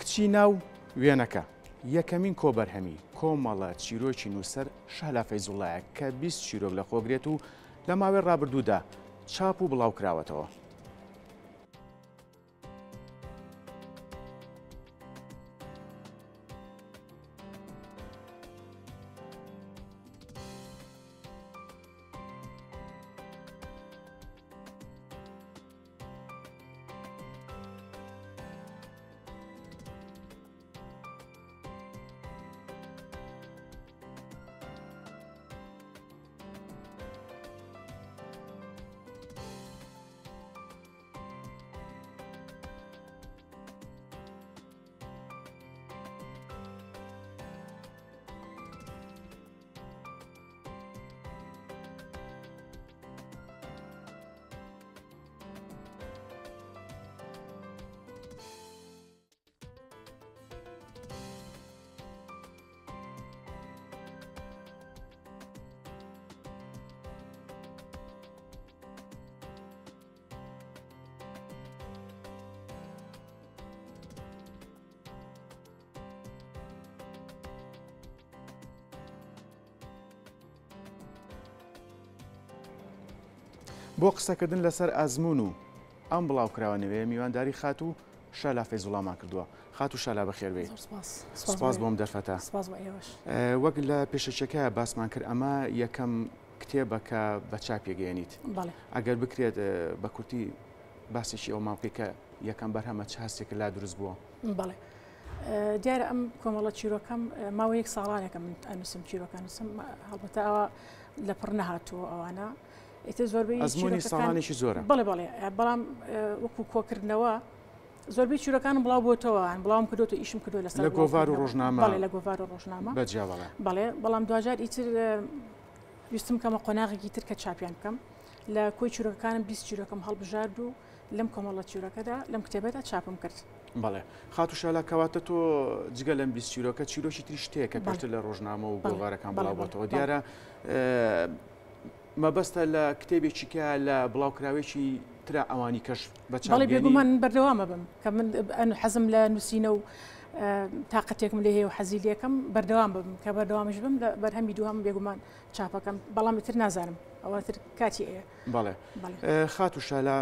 بچی ناو وێنەکە یەکەمین کۆبەرهەمی کۆمەڵە چیرۆکی نووسەر شەهلا فەیزوڵڵایە کە 20 چیرۆک لە خۆگرێت و لە ماوەی ڕابردوودا چاپ و بڵاوکراوەتەوە. بۆ قسەکردن لەسەر ئەزمون و ئەم بڵاوکراوەنەوەیە میوانداری خات و شەهلا فەیزوڵڵامان کردووە. خات و شەهلا بەخێر بێت. سوپاس بۆم دەرفەتە. وەک لە پێشەچەکە باسمان کرد ئەمە یەکەم کتێبە کە بە چاپێگەێنیت. ئەگەر بکرێت بە کورتی باسێکی ئەو ماوقی کە یەکەم بەرهەمە چ هەستێک لا دروست بووە. بەڵێ دیارە ئەم کۆمەڵە چیرۆکەم ماوەیەک ساڵانێکە من ئەنووسم چیرۆکان نووسم هەڵبەتە ئەوە لە پڕ نەهاتووە ئەوانە ئیتر زۆربەی ئەزموونی ساڵانێکی زۆرە. بەڵام وەکو کۆکردنەوە زۆربەی چیرۆکانم بڵاو بۆتەوە بڵاوم کردوتە ئیشم کردو لەسەر لە گۆڤار و ڕۆژنامە. لە گۆڤار و ڕۆژنامە بەڵێ بەڵام دوجار ئیتر ویستم کەمە قۆناغێکی تر کە چاپیان بکەم لە کۆی چیرۆکانم 20 چیرۆکەم هەڵبژارد و لەم کۆمەڵە چیرۆکەدا لەم کتێبەدا چاپم کرد. بەڵێ خات و شەهلا کەواتە تۆ جگە لەم 20 چیرۆکە چیرۆکی تری شتەیە کە پێشتر لە ڕۆژنامە و گۆڤارەکان بڵاو بۆتەوە. دیارە مەبەستە لە کتێبێکی کە لە بڵاوکراوێکی ترا ئەوانی کەش بەچاو بەڵێ بێگومان بەردەوامە بم کە من حەزم لە نووسینە و تااقەتێکم لێ هەیە و حەزی لەکەم بەردەوام بم کە بەردەوامش بم لە بەرهەمی دووەم بێگومان چاپەکەم بەڵام تر نازانم ئەوە تر کاتی ئەیە. بەڵێ خات و شەهلا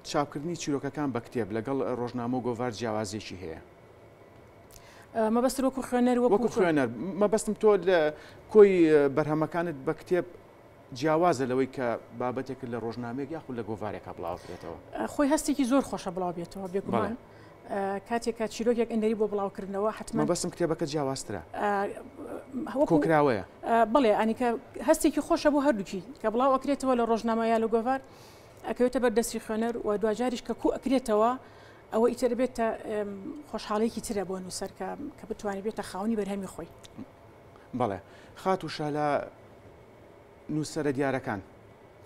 چاپکردنی چیرۆکەکان بە کتێب لەگەڵ ڕۆژنامە و گۆڤار جیاوازێکی هەیە. مەبەست وەکو خوێنەر وەکو خوێنەر مەبەستم تۆ لە کۆی بەرهەمەکانت بە کتێب جیاوازە لەوەی کە بابەتێک لە ڕۆژنامەیەک یاخود لە گۆڤارێکا بڵاوکرێتەوە. خۆی هەستێکی زۆر خۆشە بڵاو بێتەوە بێگومان کاتێکە چیرۆکێک ئەندەری بۆ بڵاوکردنەوە حتمما مەبەستم کتێبەکە جیاوازترە کۆکراوەیە. بڵێ ئەنیکە هەستێکی خۆشە بۆ هەردووکی کە بڵاو ئەکرێتەوە لە ڕۆژنامە یا لە گۆڤار ئەکەوێتە بەردەستی خوێنەر و دوجاریش کە کو ئەکرێتەوە ئەوە ئیتر بێتە خۆشحاڵەیەکی ترە بۆ نووسەر کە بتوانێت بێتە خاوەنی بەرهەمی خۆی. بەڵێ خات و شەهلا نووسەرە دیارەکان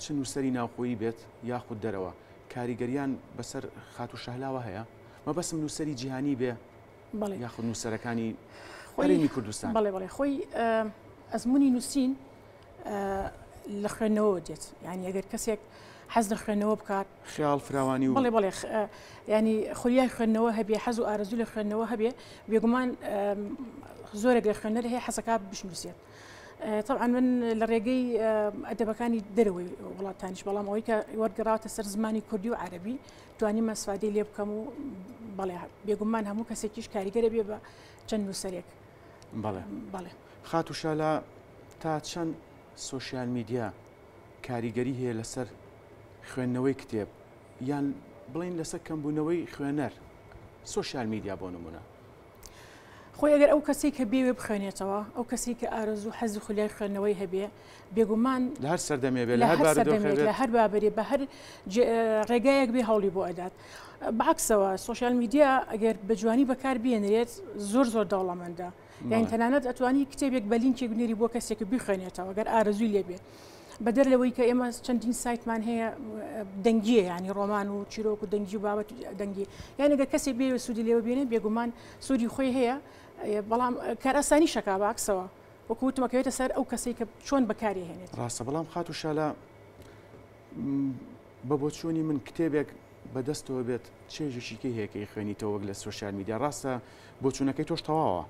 چ نووسەری ناوخۆیی بێت یاخود دەرەوە کاریگەریان بەسەر خات و شەهلاوە هەیە مەبەستم نووسەری جیهانی بێ یاخود نووسەرەکانی هەرێمی کوردستان. بەڵێ خۆی ئەزمموی نووسین لە خوێندنەوە دێت یعنی ئەگەر کەسێک حەز لە خوێندنەوە بکات خیاڵ فراوانی و بڵێ ینی خولیای خوێندنەوە هەبێ حەز و ئارەزوو لە خوێندنەوە هەبێ بێگومان زۆرێک لە خوێنەر هەیە حەزەکە بشنووسێت. طبعا من لە ڕێگەی ئەدەبەکانی دەرەوەی وڵاتانیش بەڵام ئەوەی کە وەرگەڕاوەتە سەر زمانی کوردی و عەرەبی توانیمە سوادەی لێ بکەم و بەڵێ بێگومان هەموو کەسێکیش کاریگەرە بێ بە چەند نووسەرێک. بەڵێ خات و شەهلا تا چەند سۆشیال میدیا کاریگەری هەیە لەسەر خوێندنەوەی کتێب یان بڵین لەسەر کەمبوونەوەی خوێنەر سۆشیال میدیا بۆ نمونە. خۆی ئەگەر ئەو کەسی کە بێوێ بخوێنێتەوە ئەو کەسی کە ئارەزوو حەزی خولیای خوێندنەوەی هەبێ بێگومان لە هەر سەردەمێ بێ لە هەر بابەرێ بە هەر ڕێگایەک بێ هەوڵی بۆ ئەدات. بەعکسەوە سۆشیال میدیا ئەگەر بە جوانی بەکار بێنرێت زۆر دەوڵەمەندە یان تەنانەت ئەتوانی کتێبێک بەلینکێک بنێری بۆ کەسێک بیخوێنێتەوە ئەگەر ئارەزووی لێبێ بەدەر لەوەی کە ئێمە چەندین سایتمان هەیە دەنگیە ینی ڕۆمان و چیرۆک و دەنگی و بابەت دەنگی یان ئەگەر کەسێک بێ سوودی لێوە بێنێ بێگومان سوودی خۆی هەیە بەڵام کار ئاسانی شەکا بەعکسەوە وەکوتمەکەوێتە سەر ئەو کەسێک کە چۆن بەکاری هێنێت. ڕاستە بەڵام خات و شەهلا بە بۆ چوونی من کتێبێک بەدەستەوە بێت چێژێکیکەی هەیەکەی خوێنیتەوە لە سوۆسیال میدیا ڕاستە بۆ چوونەکەی تۆش تەواوە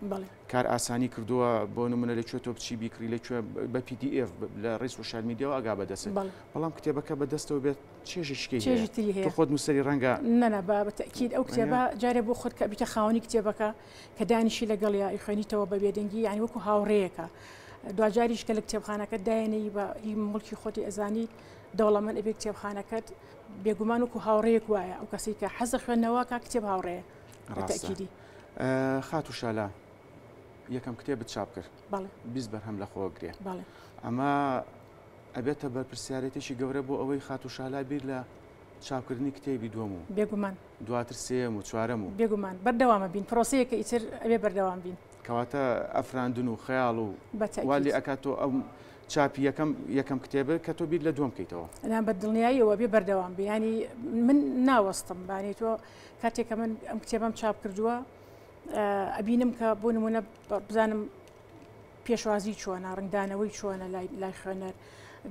کار ئاسانی کردووە بۆ نمونە لەکوێ تۆ بچی بیکری لەکوێ بە PDF لە ڕێی سوۆسیال میدیاەوە ئاگا بەدەست بەڵام کتێبەکە بەدەستەوە بێت چێژێکیکەی هەیە خۆت نووسری ڕەنگە نەنا بەتەکید ئەو کتێبە جارێ بۆ خۆت کە بیتە خاوەنی کتێبەکە کە دانیشی لەگەڵیا خوێنیتەوە بە بێدەنگی یعنی وەکو هاوڕێیەکە دوجاریش کە لە کتێبخانەکە داێنەی بە هی مڵکی خۆتی ئەزانی دەوڵەمەند ئەبێ کتێبخانەکەت بێگومان وکو هاوڕێیەک وایە ئەو کەسی کە حەزە خوێندنەوە کا کتێب هاوڕێیە ڕاستەکیدی خاتو شالا یەکەم کتێبت چاپ کرد بیست بەرهەم لە خۆگرێ ئەمە ئەبێتە بەرپرسیارەتێکی گەورە بۆ ئەوەی خاتو شالا بیر لە چاپکردنی کتێبی دووەم و بێگومان دواتر سێم و چوارەم و بێگومان بەردەوامە بین پرۆسەیەکە ئیتر ئەبێ بەردەوام بین کەواتە ئەفراندن و خەیاڵ و والی ئەکاتۆ ئەو چاپی یەکەم کتێبە کە تۆ بیر لە دووەم بکەیتەوە ئەنا بە دڵنیاییەوە بێ بەردەوام بێ ینی من ناوەستم بانی تۆ کاتێککە من ئەم کتێبم چاپ کردووە ئەبینم کە بۆ نمونە بزانم پێشوازی چۆنە ڕنگدانەوەی چۆنە لای خوێنەر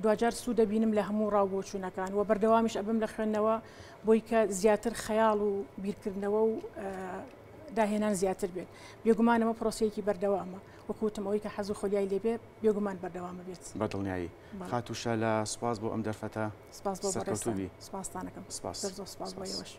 دوجار سوود دەبینم لە هەموو ڕاوبۆچوونەکان و بەردەوامیش ئەبم لە خوێندنەوە بۆی کە زیاتر خەیاڵ و بیرکردنەوە و داهێنان زیاتر بێت بێگومانەوە پرۆسەیەکی بەردەوامە وەکوتم ئەوەی کە حەزو خۆلیای لێبێ بێگومان بەردەوامە بێت بەدڵنیایی خاتوشە لە سپاس بۆ ئەم دەرفەتە سپاس بۆ سەرکەوتوبی سپاسانەکەم سپاس بۆ ئێوەش